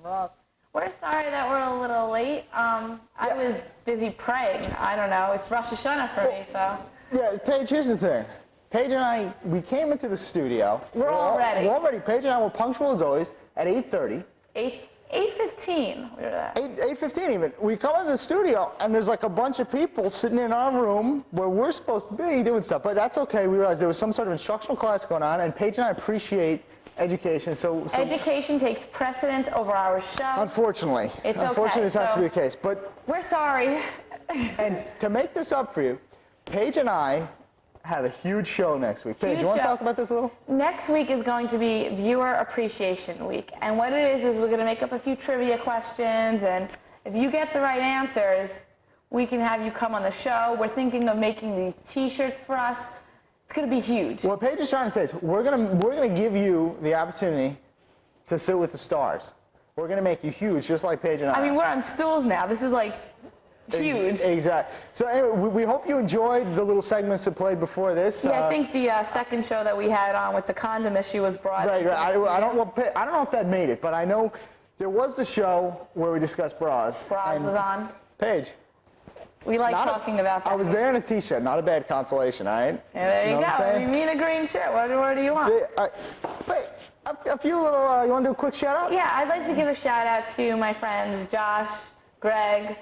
Ross. We're sorry that we're a little late. I was busy praying. I don't know. It's Rosh Hashanah for me, so. Yeah, Paige, here's the thing. Paige and I, we came into the studio. We're all ready. We're all ready. Paige and I were punctual as always at 8:30. 8:15. We were there. 8:15 even. We come into the studio and there's like a bunch of people sitting in our room where we're supposed to be doing stuff, but that's okay. We realized there was some sort of instructional class going on, and Paige and I appreciate education. So education takes precedence over our show. Unfortunately. It's unfortunately, okay. this has to be the case. But we're sorry. And to make this up for you, Paige and I have a huge show next week. Paige, you want to talk about this a little? Next week is going to be Viewer Appreciation Week. And what it is we're going to make up a few trivia questions. And if you get the right answers, we can have you come on the show. We're thinking of making these T-shirts for us. It's going to be huge. What Paige is trying to say is we're gonna give you the opportunity to sit with the stars. We're going to make you huge, just like Paige and I. I mean, we're on stools now. This is like huge. Exactly. So anyway, we hope you enjoyed the little segments that played before this. Yeah, I think the second show that we had on with the condom issue was brought into the studio. I don't know if that made it, but I know there was the show where we discussed bras. Bras was on. Paige. We like talking about that. I was there in a T-shirt, not a bad consolation, all right? Yeah, there you go. You mean a green shirt. What do you want? Wait, a few little, you want to do a quick shout out? Yeah, I'd like to give a shout out to my friends Josh, Greg,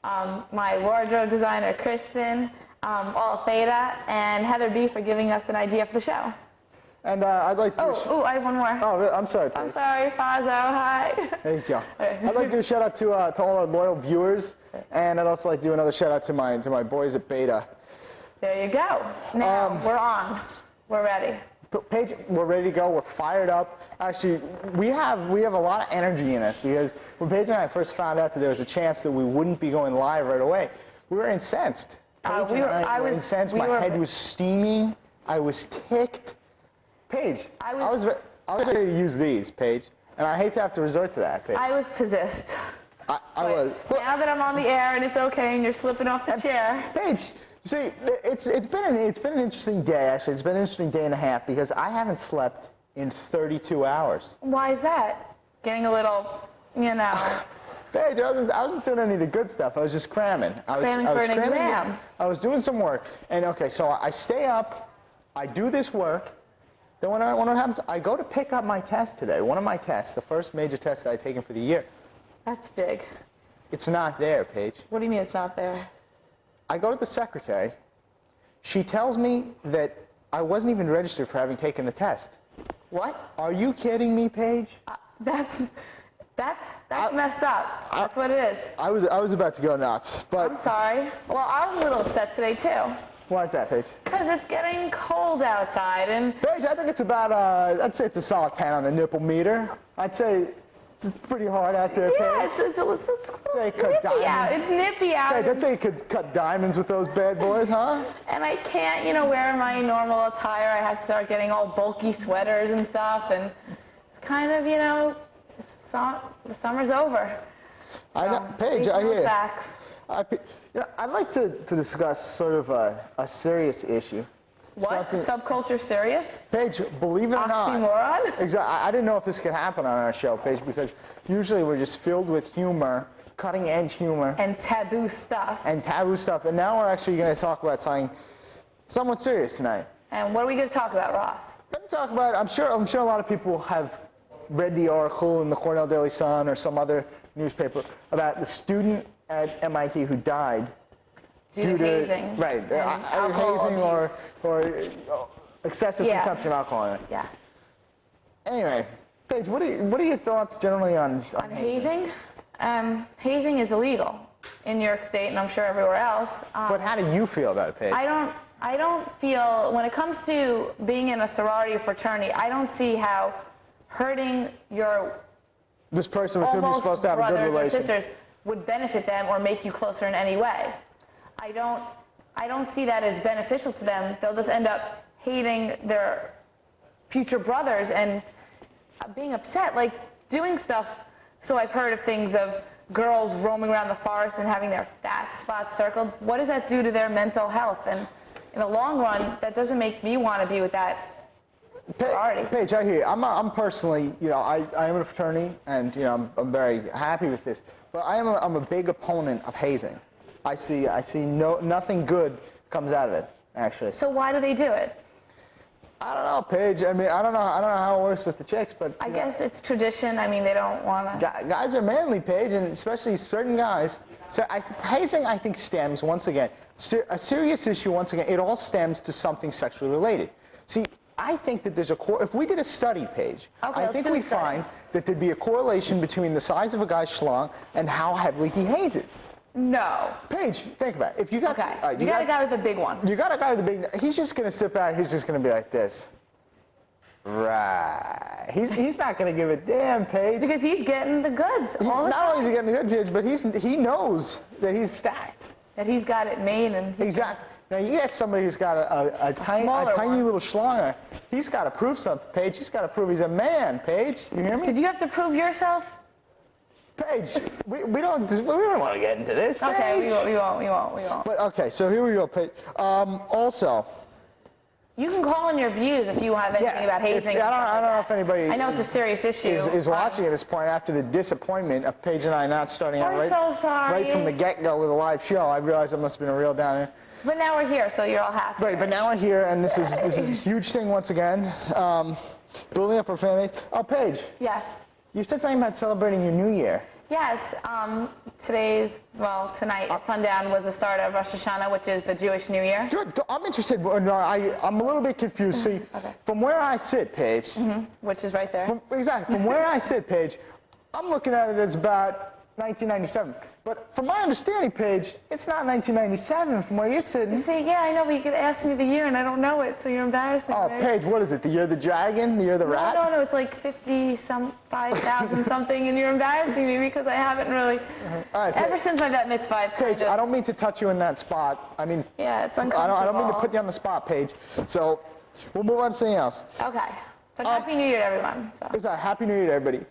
my wardrobe designer Kristen, all Theta, and Heather B for giving us an idea for the show. And I'd like to I have one more. Oh, I'm sorry, Paige. I'm sorry, Fazo. Hi. There you go. I'd like to do a shout out to all our loyal viewers, and I'd also like to do another shout out to my boys at Beta. There you go. Now we're on. We're ready. Paige, we're ready to go. We're fired up. Actually, we have a lot of energy in us because when Paige and I first found out that there was a chance that we wouldn't be going live right away, we were incensed. Paige and I were incensed. My head was steaming. I was ticked. Paige, I was ready to use these, Paige, and I hate to have to resort to that, Paige. I was possessed. I was. Now that I'm on the air and it's okay and you're slipping off the chair. Paige, see, it's been an interesting day, actually. It's been an interesting day and a half because I haven't slept in 32 hours. Why is that? Getting a little, you know. Paige, I wasn't doing any of the good stuff. I was just cramming. Cramming for an exam. I was doing some work. And, okay, so I stay up. I do this work. Then when what happens, I go to pick up my test today. One of my tests, the first major test that I've taken for the year. That's big. It's not there, Paige. What do you mean it's not there? I go to the secretary. She tells me that I wasn't even registered for having taken the test. What? Are you kidding me, Paige? That's messed up. That's what it is. I was about to go nuts, but I'm sorry. Well, I was a little upset today too. Why is that, Paige? Because it's getting cold outside, and Paige, I think it's about I'd say it's a solid 10 on the nipple meter. I'd say it's pretty hard out there, Paige. Yeah, it's nippy out. It's nippy out. Paige, I'd say you could cut diamonds with those bad boys, huh? And I can't, wear my normal attire. I have to start getting all bulky sweaters and stuff, and it's kind of, the summer's over. So, I know, Paige, I hear. Facts. I'd like to discuss sort of a serious issue. What? Subculture serious? Paige, believe it or not. Oxymoron? Exactly. I didn't know if this could happen on our show, Paige, because usually we're just filled with humor, cutting-edge humor. And taboo stuff. And now we're actually going to talk about something somewhat serious tonight. And what are we going to talk about, Ross? We're going to talk about, I'm sure a lot of people have read the article in the Cornell Daily Sun or some other newspaper about the student at MIT who died due to hazing. Right. Hazing or excessive consumption of alcohol. Yeah. Anyway, Paige, what are your thoughts generally on hazing? Hazing is illegal in New York State and I'm sure everywhere else. But how do you feel about it, Paige? I don't feel, when it comes to being in a sorority or fraternity, I don't see how hurting this person with whom you're supposed to have a good relation. Brothers or sisters would benefit them or make you closer in any way. I don't see that as beneficial to them. They'll just end up hating their future brothers and being upset, like doing stuff. So I've heard of things of girls roaming around the forest and having their fat spots circled. What does that do to their mental health? And in the long run, that doesn't make me want to be with that sorority. Paige, I hear you. I'm personally, I am in a fraternity, and I'm very happy with this. But I'm a big opponent of hazing. I see nothing good comes out of it, actually. So why do they do it? I don't know, Paige. I mean, I don't know how it works with the chicks, but I guess it's tradition. I mean, they don't want to. Guys are manly, Paige, and especially certain guys. So hazing, I think, stems once again a serious issue. Once again, it all stems to something sexually related. See, I think that there's if we did a study, Paige, okay, I think we'd find that there'd be a correlation between the size of a guy's schlong and how heavily he hazes. No. Paige, think about it. If you got, you got a guy with a big one. You got a guy with a big. He's just gonna sit back. He's just gonna be like this. Right. He's not gonna give a damn, Paige. Because he's getting the goods all the time. Not only is he getting the goods, but he knows that he's stacked. That he's got it made and. Exactly. Now you get somebody who's got a tiny little schlong. He's got to prove something, Paige. He's got to prove he's a man, Paige. You hear me? Did you have to prove yourself? Paige, we don't want to get into this, Paige. Okay, we won't. But okay, so here we go, Paige. Also, you can call in your views if you have anything about hazing. I don't know if anybody. I know it's a serious issue. Is watching at this point after the disappointment of Paige and I not starting out right from the get-go with a live show. I realized it must have been a real downer. But now we're here, so you're all happy. Right, but now we're here, and this is a huge thing once again. Building up our fan base. Oh, Paige. Yes. You said something about celebrating your New Year. Yes. Tonight at sundown was the start of Rosh Hashanah, which is the Jewish New Year. Good. I'm interested. I'm a little bit confused. See, from where I sit, Paige. Which is right there. Exactly. From where I sit, Paige, I'm looking at it as about 1997. But from my understanding, Paige, it's not 1997 from where you're sitting. You see, yeah, I know, but you could ask me the year, and I don't know it, so you're embarrassing. Oh, Paige, what is it? The year of the dragon? The year of the rat? No, it's like 5,000 something, and you're embarrassing me because I haven't really. All right, ever since my bat mitzvah, I've Paige, I don't mean to touch you in that spot. I mean, yeah, it's uncomfortable. I don't mean to put you on the spot, Paige. So we'll move on to something else. Okay. But Happy New Year to everyone. So. It's a Happy New Year to everybody.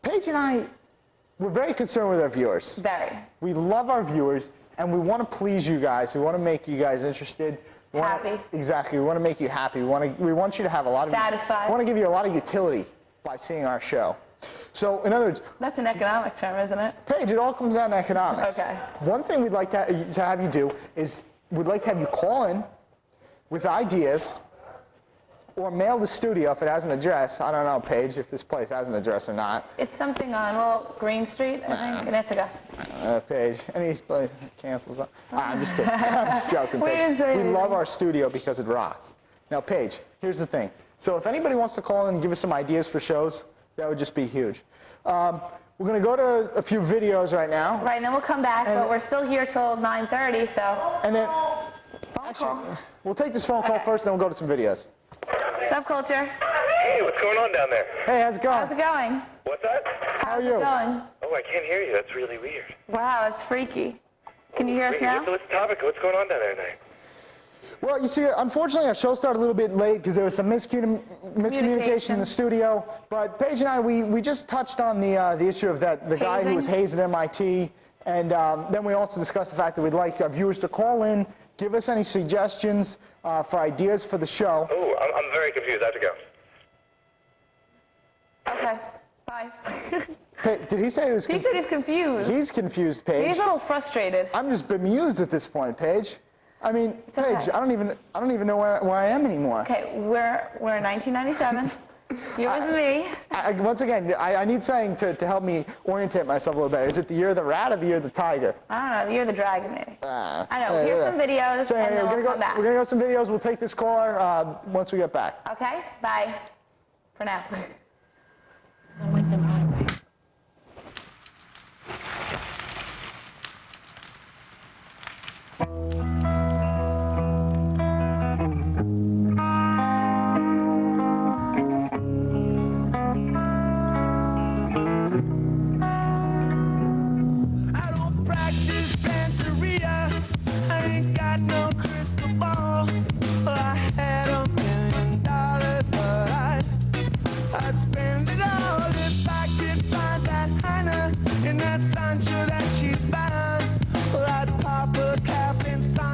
Paige and I, we're very concerned with our viewers. Very. We love our viewers, and we want to please you guys. We want to make you guys interested. Happy. Exactly. We want to make you happy. We want you to have a lot of. Satisfied. We want to give you a lot of utility by seeing our show. So, in other words. That's an economic term, isn't it? Paige, it all comes down to economics. Okay. One thing we'd like to have you do is we'd like to have you call in with ideas or mail the studio if it has an address. I don't know, Paige, if this place has an address or not. It's something on, Green Street, I think, in Ithaca. Paige, any place cancels that. I'm just kidding. I'm just joking, Paige. We love our studio because it rocks. Now, Paige, here's the thing. So if anybody wants to call in and give us some ideas for shows, that would just be huge. We're going to go to a few videos right now. Right, and then we'll come back, but we're still here till 9:30, so. And then, phone call. We'll take this phone call first, then we'll go to some videos. Subculture. Hey, what's going on down there? Hey, how's it going? How's it going? What's that? How are you? How's it going? Oh, I can't hear you. That's really weird. Wow, that's freaky. Can you hear us now? What's the topic? What's going on down there tonight? Well, you see, unfortunately, our show started a little bit late because there was some miscommunication in the studio. But Paige and I, we just touched on the issue of the guy who was hazed at MIT. And then we also discussed the fact that we'd like our viewers to call in, give us any suggestions for ideas for the show. Oh, I'm very confused. I have to go. Okay, bye. Hey, did he say he was He said he's confused. He's confused, Paige. He's a little frustrated. I'm just bemused at this point, Paige. I mean, Paige, okay. I don't even know where I am anymore. Okay, we're in 1997. You're with me. Once again, I need something to help me orientate myself a little better. Is it the year of the rat or the year of the tiger? I don't know. You're the dragon, maybe. I know. Here's some videos, so, and then we'll come back. We're going to go some videos. We'll take this caller once we get back. Okay? Bye. For now. That Sancho that she's bound, well, I'd pop a cap and sign.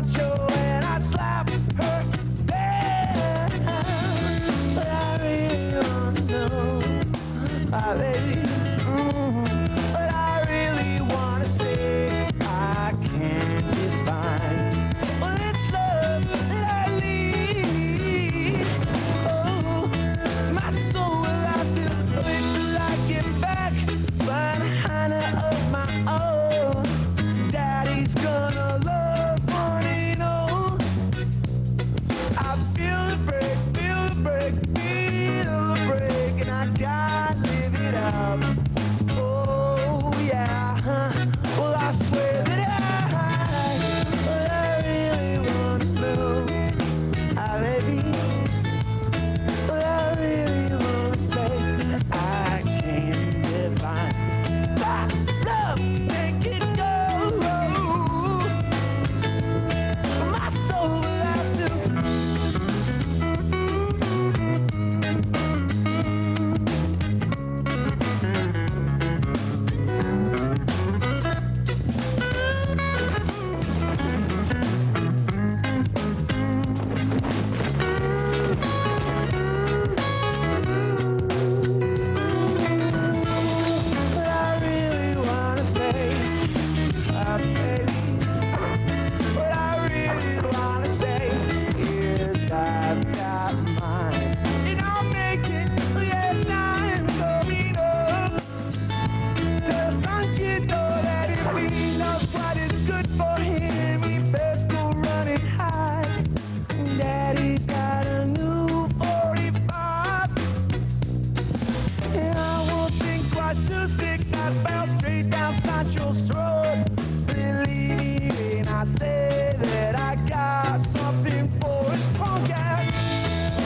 shot fell straight down Sancho's throat. Believe me when I say that I got something for his punk ass.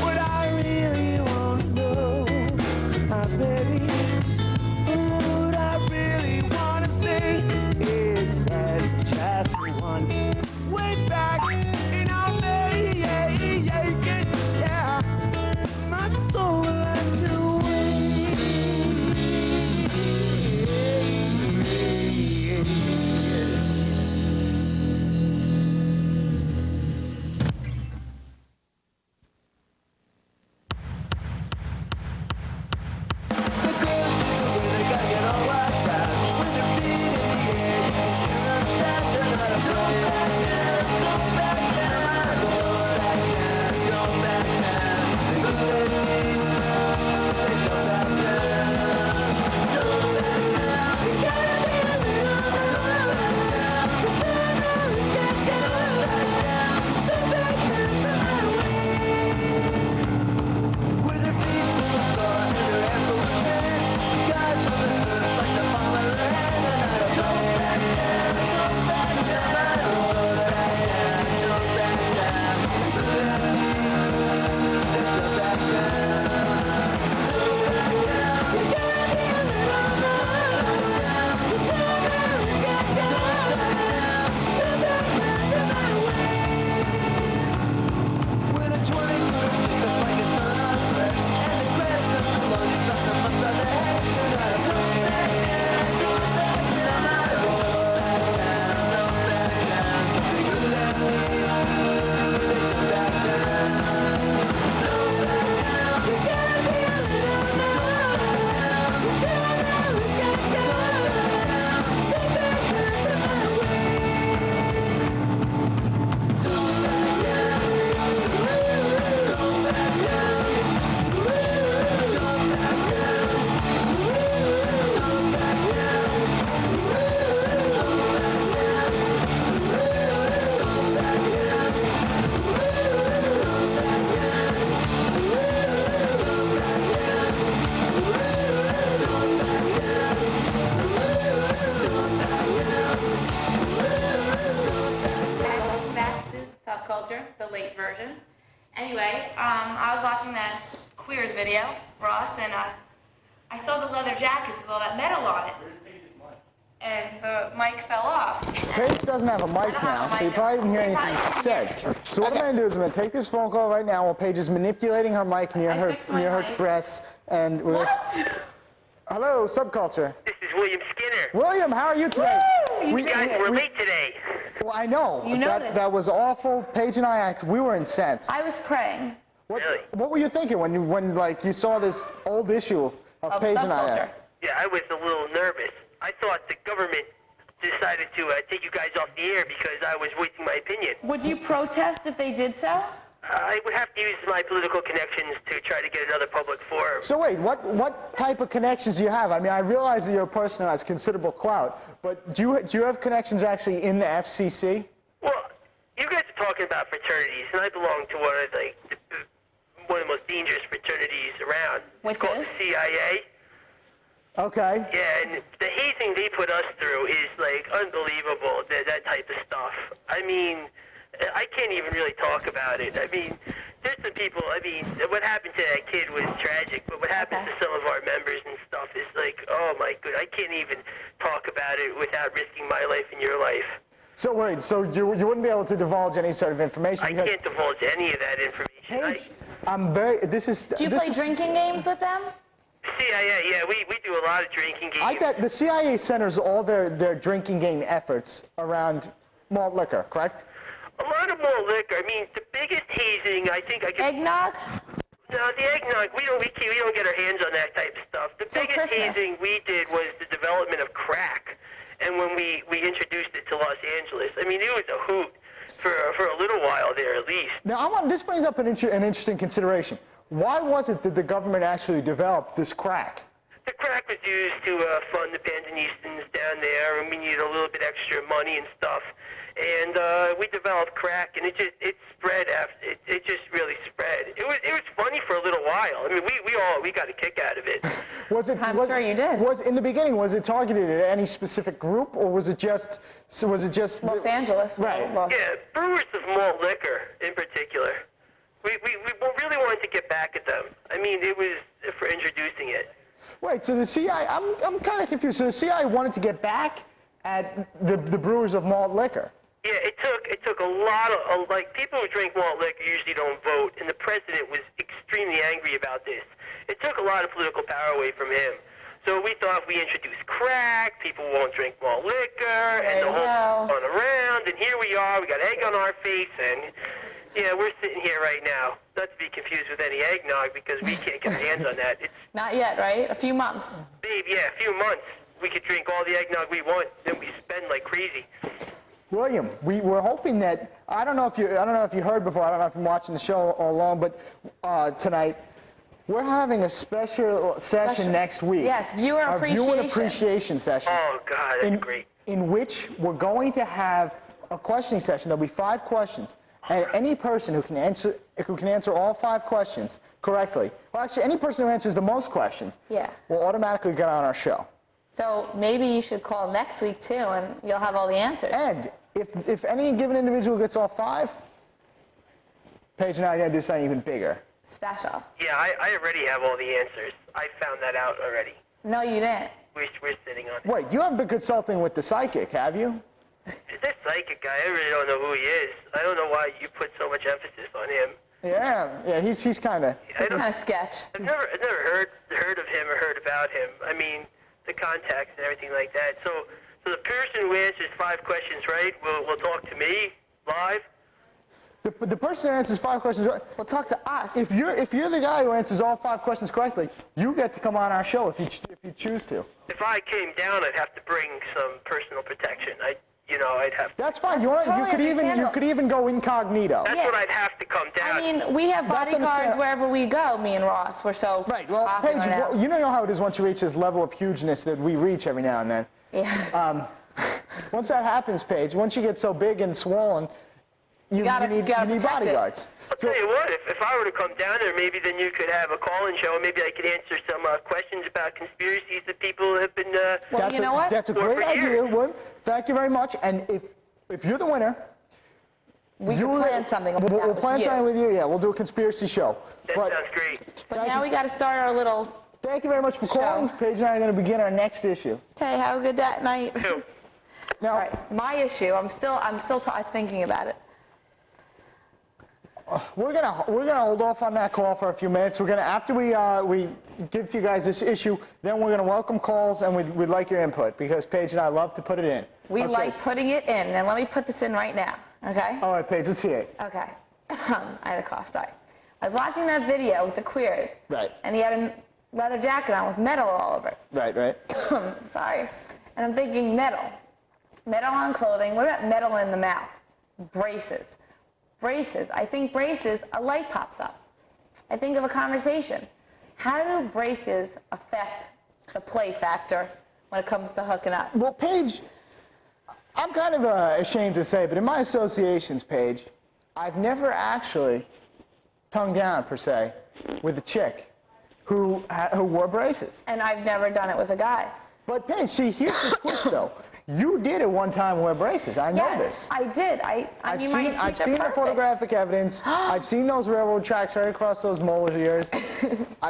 What I really want to know, baby, what I really want to say is that's just one way back in our day, yeah. My soul Subculture, the late version. Anyway, I was watching that Queers video, Ross, and I saw the leather jackets with all that metal on it. And the mic fell off. Paige doesn't have a mic now, so you probably didn't hear anything she said. So what I'm going to do is I'm going to take this phone call right now while Paige is manipulating her mic near her breasts, and we're Hello, Subculture. This is William Skinner. William, how are you today? You guys were late today. Well, I know. You noticed. That was awful. Paige and I we were incensed. I was praying. Really? What were you thinking when you saw this old issue of Paige and I? Subculture. Yeah, I was a little nervous. I thought the government decided to take you guys off the air because I was voicing my opinion. Would you protest if they did so? I would have to use my political connections to try to get another public forum. So wait, what type of connections do you have? I mean, I realize that you're a person who has considerable clout, but do you have connections actually in the FCC? Well, you guys are talking about fraternities, and I belong to one of the most dangerous fraternities around. Which it's called is? the CIA. Okay. Yeah, and the hazing they put us through is like unbelievable. That type of stuff. I mean, I can't even really talk about it. I mean, there's some people, I mean, what happened to that kid was tragic, but what happened to some of our members and stuff is like, oh my god, I can't even talk about it without risking my life and your life. So wait, so you wouldn't be able to divulge any sort of information? I can't divulge any of that information. Paige, I'm very, this is... Do you play drinking games with them? CIA, yeah, we do a lot of drinking games. I bet the CIA centers all their drinking game efforts around malt liquor, correct? A lot of malt liquor. I mean, the biggest hazing, I think I could... Eggnog? No, the eggnog, we don't get our hands on that type of stuff. The So biggest Christmas. hazing we did was the development of crack. And when we introduced it to Los Angeles, I mean, it was a hoot for a little while there at least. Now, this brings up an interesting consideration. Why was it that the government actually developed this crack? The crack was dues to fund the Pandanistans down there, and we needed a little bit extra money and stuff. And we developed crack, and it spread after. It just really spread. It was funny for a little while. I mean, we got a kick out of it. I'm sure you did. Was in the beginning, was it targeted at any specific group, or was it just Los Angeles. Right. Well, Yeah, brewers of malt liquor in particular. We really wanted to get back at them. I mean, it was for introducing it. Wait, so the CI, I'm kind of confused. So the CI wanted to get back at the brewers of malt liquor. Yeah, it took a lot of, like, people who drink malt liquor usually don't vote, and the president was extremely angry about this. It took a lot of political power away from him. So we thought if we introduce crack, people won't drink malt liquor, and the whole going around, and here we are, we got egg on our face, and yeah, we're sitting here right now. Not to be confused with any eggnog, because we can't get our hands on that. It's, not yet, right? A few months. babe, yeah, a few months. We could drink all the eggnog we want, then we spend like crazy. William, we were hoping that, I don't know if you heard before, I don't know if you're watching the show all along, but tonight, we're having a special session next week. Yes, viewer Our appreciation. viewer appreciation session. Oh, God, that's great. In which we're going to have a questioning session. There'll be 5 questions. And any person who can answer all 5 questions correctly, well, actually, any person who answers the most questions will automatically get on our show. So maybe you should call next week, too, and you'll have all the answers. And if any given individual gets all 5, Paige and I are going to do something even bigger. Special. Yeah, I already have all the answers. I found that out already. No, you didn't. We're sitting on it. Wait, you haven't been consulting with the psychic, have you? This psychic guy, I really don't know who he is. I don't know why you put so much emphasis on him. Yeah, he's kind of... It's kind of sketch. I've never heard of him or heard about him. I mean, the contacts and everything like that. So the person who answers 5 questions right will talk to me live. The person who answers 5 questions right... Well, talk to us. If you're the guy who answers all 5 questions correctly, you get to come on our show if you choose to. If I came down, I'd have to bring some personal protection. I'd have to. That's fine. You Totally could even go incognito. That's what I'd have to come down. I mean, we have That's bodyguards understand- wherever we go, me and Ross. We're so Right. Well, popular Paige, now. you know how it is once you reach this level of hugeness that we reach every now and then. Yeah. Once that happens, Paige, once you get so big and swollen, you gotta need protect it. bodyguards. I'll tell you what, if I were to come down there, maybe then you could have a call-in show, and maybe I could answer some questions about conspiracies that people have been... Well, you know what? That's a Work great for idea, years. Wood. Thank you very much. And if you're the winner, we can plan something. Like We'll that plan with you. something with you. Yeah, we'll do a conspiracy show. That But sounds great. But now we got to start our little. thank you very much for calling. Paige and I are going to begin our next issue. Okay, have a good night. So, Now, All right, my issue. I'm still thinking about it. we're gonna hold off on that call for a few minutes. We're gonna after we give to you guys this issue, then we're gonna welcome calls and we'd like your input because Paige and I love to put it in. We Okay. like putting it in, and let me put this in right now. Okay. All right, Paige, let's hear it. Okay. I had a cough. Sorry. I was watching that video with the queers. Right. And he had a leather jacket on with metal all over it. Right. Sorry. And I'm thinking metal. Metal on clothing. What about metal in the mouth? Braces. I think braces, a light pops up. I think of a conversation. How do braces affect the play factor when it comes to hooking up? Well, Paige, I'm kind of ashamed to say, but in my associations, Paige, I've never actually tongued down, per se, with a chick who wore braces. And I've never done it with a guy. But Paige, see, here's the twist, though. You did at one time wear braces. I know this. Yes, I did. I've mean, my seen teeth are the perfect. photographic evidence. I've seen those railroad tracks right across those molars of yours.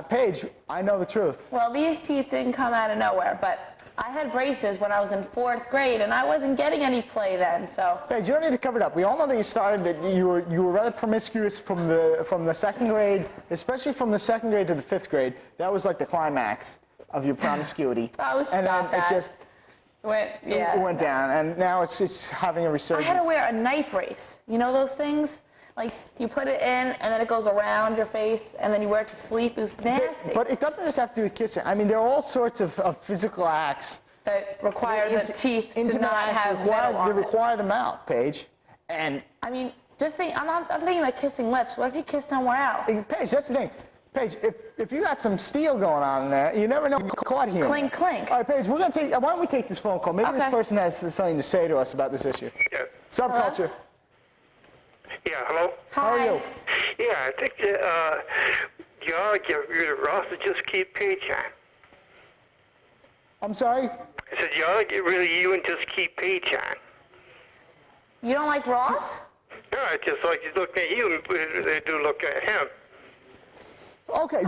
Paige, I know the truth. Well, these teeth didn't come out of nowhere, but I had braces when I was in 4th grade, and I wasn't getting any play then, so. Paige, you don't need to cover it up. We all know that you started that you were rather promiscuous from the 2nd grade, especially from the 2nd grade to the 5th grade. That was like the climax of your promiscuity. Oh, and then stop that. it just went down, and now it's having a I resurgence. had to wear a night brace. You know those things? Like, you put it in, and then it goes around your face, and then you wear it to sleep. It was nasty. But it doesn't just have to do with kissing. I mean, there are all sorts of physical acts that require the teeth to intimate not acts have require, metal they on it. require the mouth, Paige. And I mean, just think, I'm thinking about kissing lips. What if you kiss somewhere else? Paige, that's the thing. Paige, if you got some steel going on in there, you never know. Caught here. Clink, clink. All right, Paige, we're gonna take. Why don't we take this phone call? Maybe this Okay. person has something to say to us about this issue. Yeah. Subculture. Yeah, hello? How are you? Yeah, I think that you ought to get rid of Ross and just keep Paige on. I'm sorry. I said you ought to get rid of you and just keep Paige on. You don't like Ross? No, it's just like you look at you and they do look at him. Okay,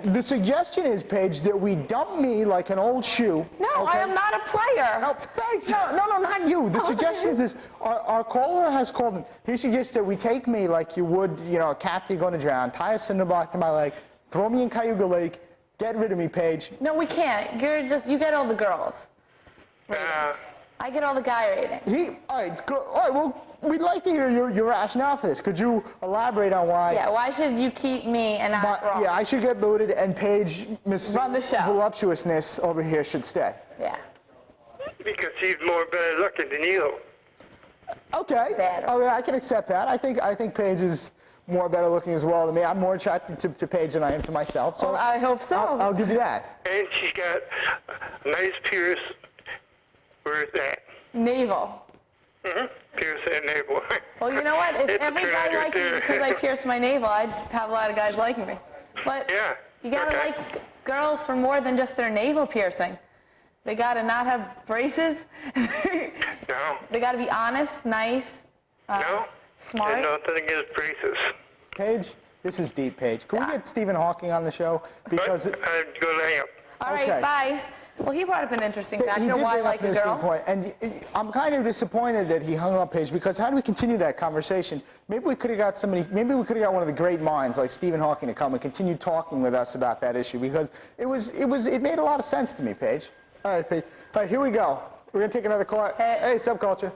the suggestion is, Paige, that we dump me like an old shoe. No, okay? I am not a player. No, Paige, no, not you. The suggestion is this. Our caller has called in. He suggests that we take me like you would, a cat you're going to drown, tie a cinder block to my leg, throw me in Cayuga Lake, get rid of me, Paige. No, we can't. You get all the girls ratings. I get all the guy ratings. All right, well, we'd like to hear your rationale for this. Could you elaborate on why? Yeah, why should you keep me and not Ross? Yeah, I should get booted, and Paige, Miss Run the show. Voluptuousness over here should stay. Yeah. Because she's more better looking than you. Okay. Better. Oh, yeah, I can accept that. I think Paige is more better looking as well than me. I'm more attracted to Paige than I am to myself. So Well, I hope so. I'll give you that. And she's got a nice pierce. Where's that? Navel. Pierce that navel. Well, you know what? If It's a every turn guy on your liked me theory. because I pierced my navel, I'd have a lot of guys liking me. But Yeah, you gotta okay. like girls for more than just their navel piercing. They gotta not have braces. No, They gotta be honest, nice, no. smart. There's nothing against braces. Paige, this is deep, Paige. Can we get Stephen Hawking on the show? Because I'm going to hang up. All right, Okay. bye. Well, he brought up an interesting he factor. did Why bring like up an a interesting girl? point, and I'm kind of disappointed that he hung up, Paige, because how do we continue that conversation? Maybe we could have got maybe we could have got one of the great minds like Stephen Hawking to come and continue talking with us about that issue, because it made a lot of sense to me, Paige. All right, Paige. All right, here we go. We're gonna take another call. Hey, Subculture.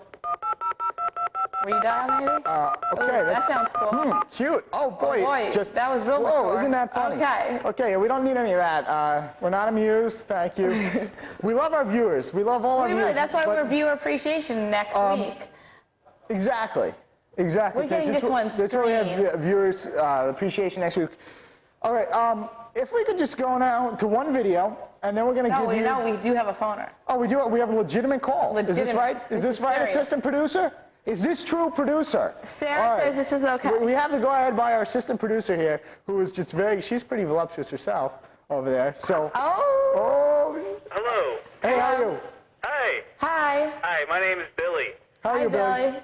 Were you dialed maybe? Okay, Ooh, that that's sounds cool. cute. Oh boy, That was real whoa, mature. isn't that funny? Okay. Okay, we don't need any of that. We're not amused. Thank you. We love our viewers. We love all our viewers. That's why but- we're viewer appreciation next week. Exactly. Exactly. We're getting Paige. this one That's why we have screened. viewers appreciation next week. All right. If we could just go now to one video, and then we're going to give you. No, we do have a phoner. Oh, we do. We have a legitimate call. Is this Legitimate. right? Is This this is right, serious. assistant producer? Is this true, producer? Sarah All right. says this is okay. We have to go ahead by our assistant producer here, who is just she's pretty voluptuous herself over there. So. Oh. Oh. Hello. Hey, how are you? Hi. Hi. Hi, my name is Billy. How are Hi, you, Billy.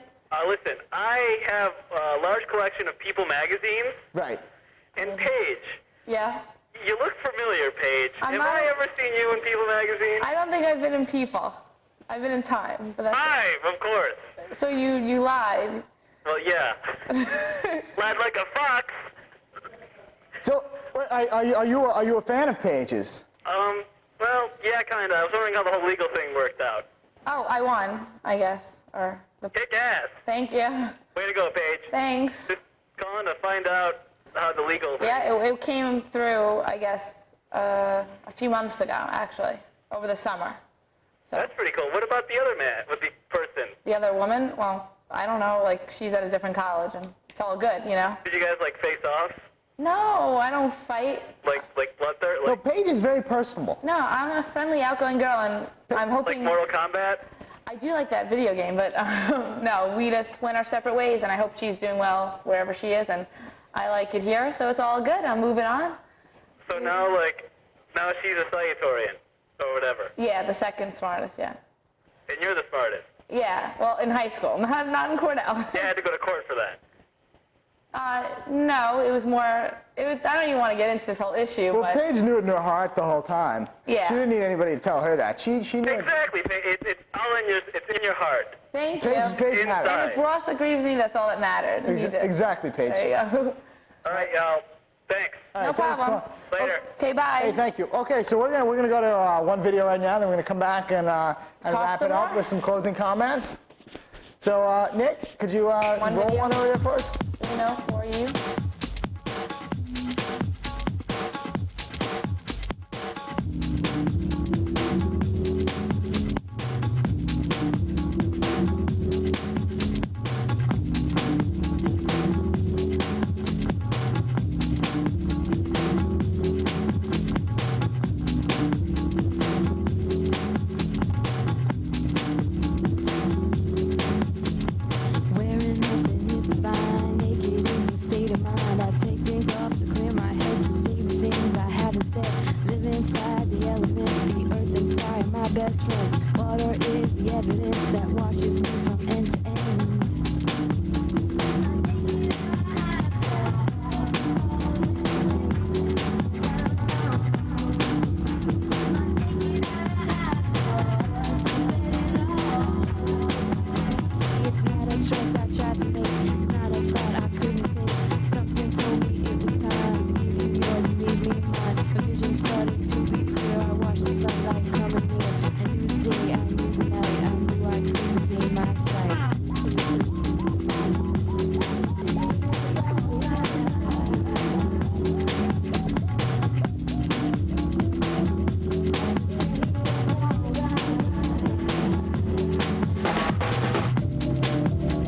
Listen, I have a large collection of People magazines, Right. and Paige, Yeah. you look familiar, Paige. I'm Have not- I ever seen you in People magazine? I don't think I've been in People. I've been in Time. But that's Five, of course. So you lied. Well, yeah. Lad like a fox. So, are you a fan of Paige's? Well, yeah, kind of. I was wondering how the whole legal thing worked out. Oh, I won, I guess. Or Kick ass. Thank you. Way to go, Paige. Thanks. Just calling to find out how the legal thing. Yeah, it came through, I guess, a few months ago, actually, over the summer. So That's pretty cool. What about the other man, with the person? the other woman, well, I don't know, like she's at a different college and it's all good, you know? Did you guys, like, face off? No, I don't fight. Like bloodthirst? No, Like, Paige is very personable. No, I'm a friendly, outgoing girl, and I'm like hoping. Mortal Kombat? I do like that video game, but no, we just went our separate ways, and I hope she's doing well wherever she is, and I like it here, so it's all good. I'm moving on. So now she's a salutatorian, or whatever. Yeah, the second smartest, yeah. And you're the smartest. Yeah, well, in high school, not in Cornell. You had to go to court for that. No, it was more. I don't even want to get into this whole issue, Well, but Paige knew it in her heart the whole time. Yeah. She didn't need anybody to tell her that. She knew it. Exactly. It's all in your heart. thank you. Paige had it. And if Ross agreed with me, that's all that mattered. and he did. Exactly, Paige. There you go. All right, y'all. Thanks. All No right, thanks, problem. Paul. Later. Okay, bye. Hey, thank you. Okay, so we're gonna go to one video right now, then we're gonna come back and wrap some it up more? with some closing comments. So, Nick, could you roll video? one over there for us? You know, for you. evidence that washes me from end to end. It's not a choice I tried to make. It's not a thought I couldn't take. Something told me it was time to give you yours and leave me mine. A vision started to be clear. I watched the sunlight coming near. I knew the day, I knew the night. I knew I couldn't gain my sight.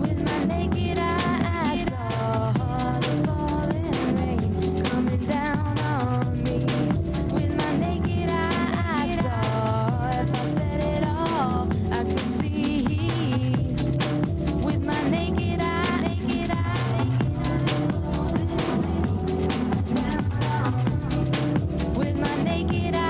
With my naked eye, I saw the falling rain coming down on me. With my naked eye, I saw if I said it all, I could see. With my naked eye, with my naked eye.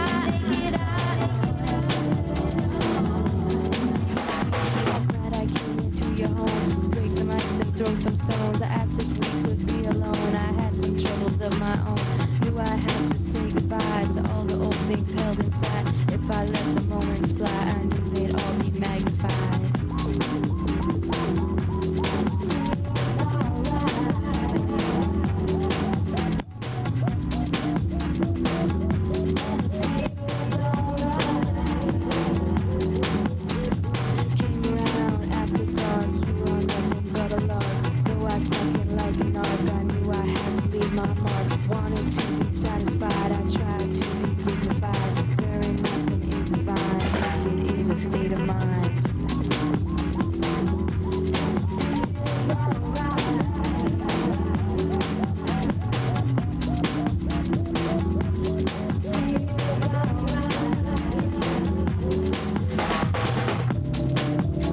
Last night I came into your home to break some ice and throw some stones. I asked if we could be alone. I had some troubles of my own. Knew I had to say goodbye to all the old things held inside. If I let the moment fly, I knew they'd all be magnified. Came around after dark, you were nothing but a lark. Though I snuck in like a narc, I knew I had to leave my mark. Wanted to be satisfied, I tried to be dignified. Wherein nothing is divine, it is a state of mind.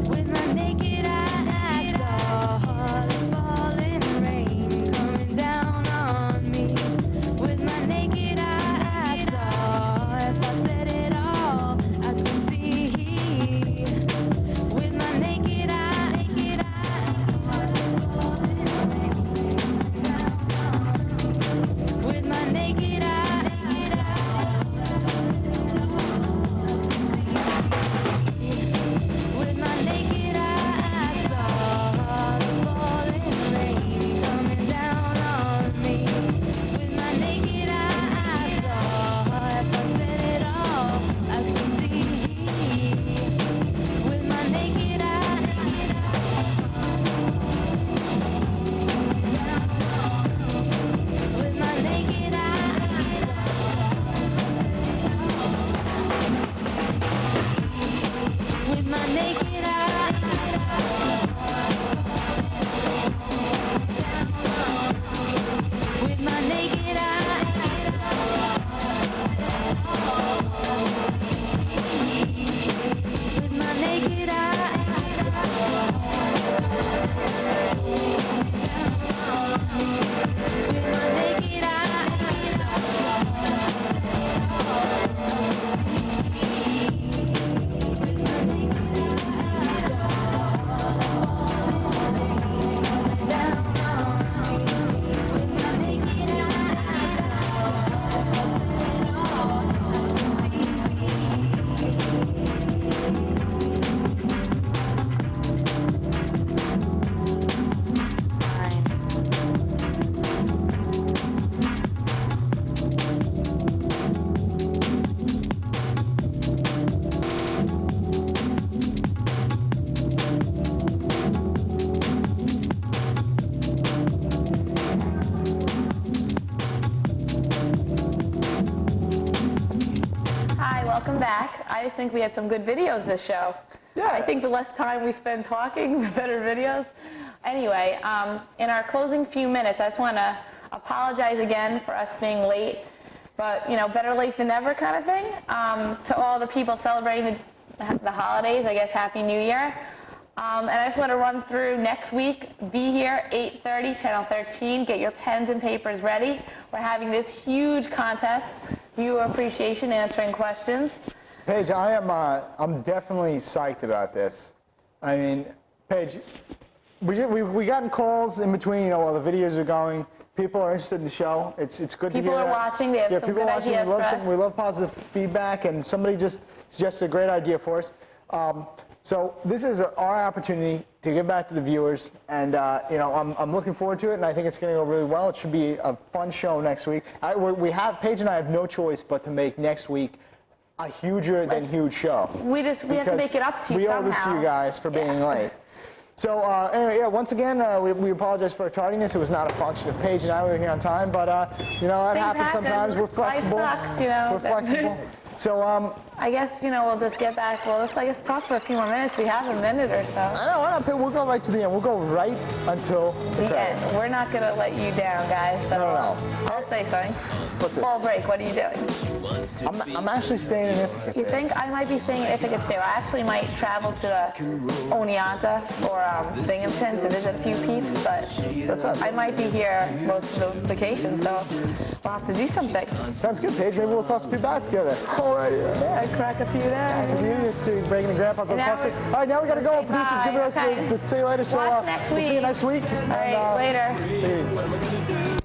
With my naked eye, I saw the falling rain coming down on me. With my naked eye, I saw if I said it all, I could see. With my naked eye, with my naked eye. With my naked eye, I saw the falling rain coming down on me. With my naked eye, I saw if I said it all, I could see. With my naked eye, with my naked eye, with my naked eye, with my naked eye, with my naked eye, with my naked Hi, welcome back. I just think we had some good videos this show. Yeah. I think the less time we spend talking, the better videos. Anyway, in our closing few minutes, I just want to apologize again for us being late, but you know, better late than never kind of thing. To all the people celebrating the holidays, I guess Happy New Year. And I just want to run through next week. Be here, 8:30, Channel 13. Get your pens and papers ready. We're having this huge contest, viewer appreciation, answering questions. Paige, I'm definitely psyched about this. I mean, Paige, we gotten calls in between, while the videos are going. People are interested in the show. It's good to hear People are that. watching. They have some people good watching. ideas for us. We love positive feedback, and somebody just suggested a great idea for us. So this is our opportunity to give back to the viewers, and I'm looking forward to it, and I think it's going to go really well. It should be a fun show next week. Paige and I have no choice but to make next week a huger than huge show. We have to make it up to you we somehow. owe this to you guys for being late. So anyway, once again, we apologize for our tardiness. It was not a function of Paige and I. We were here on time, but that Things happens happen. sometimes. We're flexible. Life sucks, We're flexible. So I guess, we'll just get back. Well, let's talk for a few more minutes. We have a minute or so. I know, why not? We'll go right to the end. We'll go right until the The credits. end. We're not going to let you down, guys. So No. I'll say something. What's it? Fall break, what are you doing? I'm actually staying in Ithaca. You think? I might be staying in Ithaca too. I actually might travel to Oneonta or Binghamton to visit a few peeps, but That sounds I good. might be here most of the vacation, so we'll have to do something. Sounds good, Paige. Maybe we'll toss a few back together. All right. Yeah, crack a few there. To breaking the grandpa's on And now Fox. All right, now we got to go. Say Producers, give bye. us Okay. see you later. So Watch next we'll see you week. next week. All right, later. Take it easy.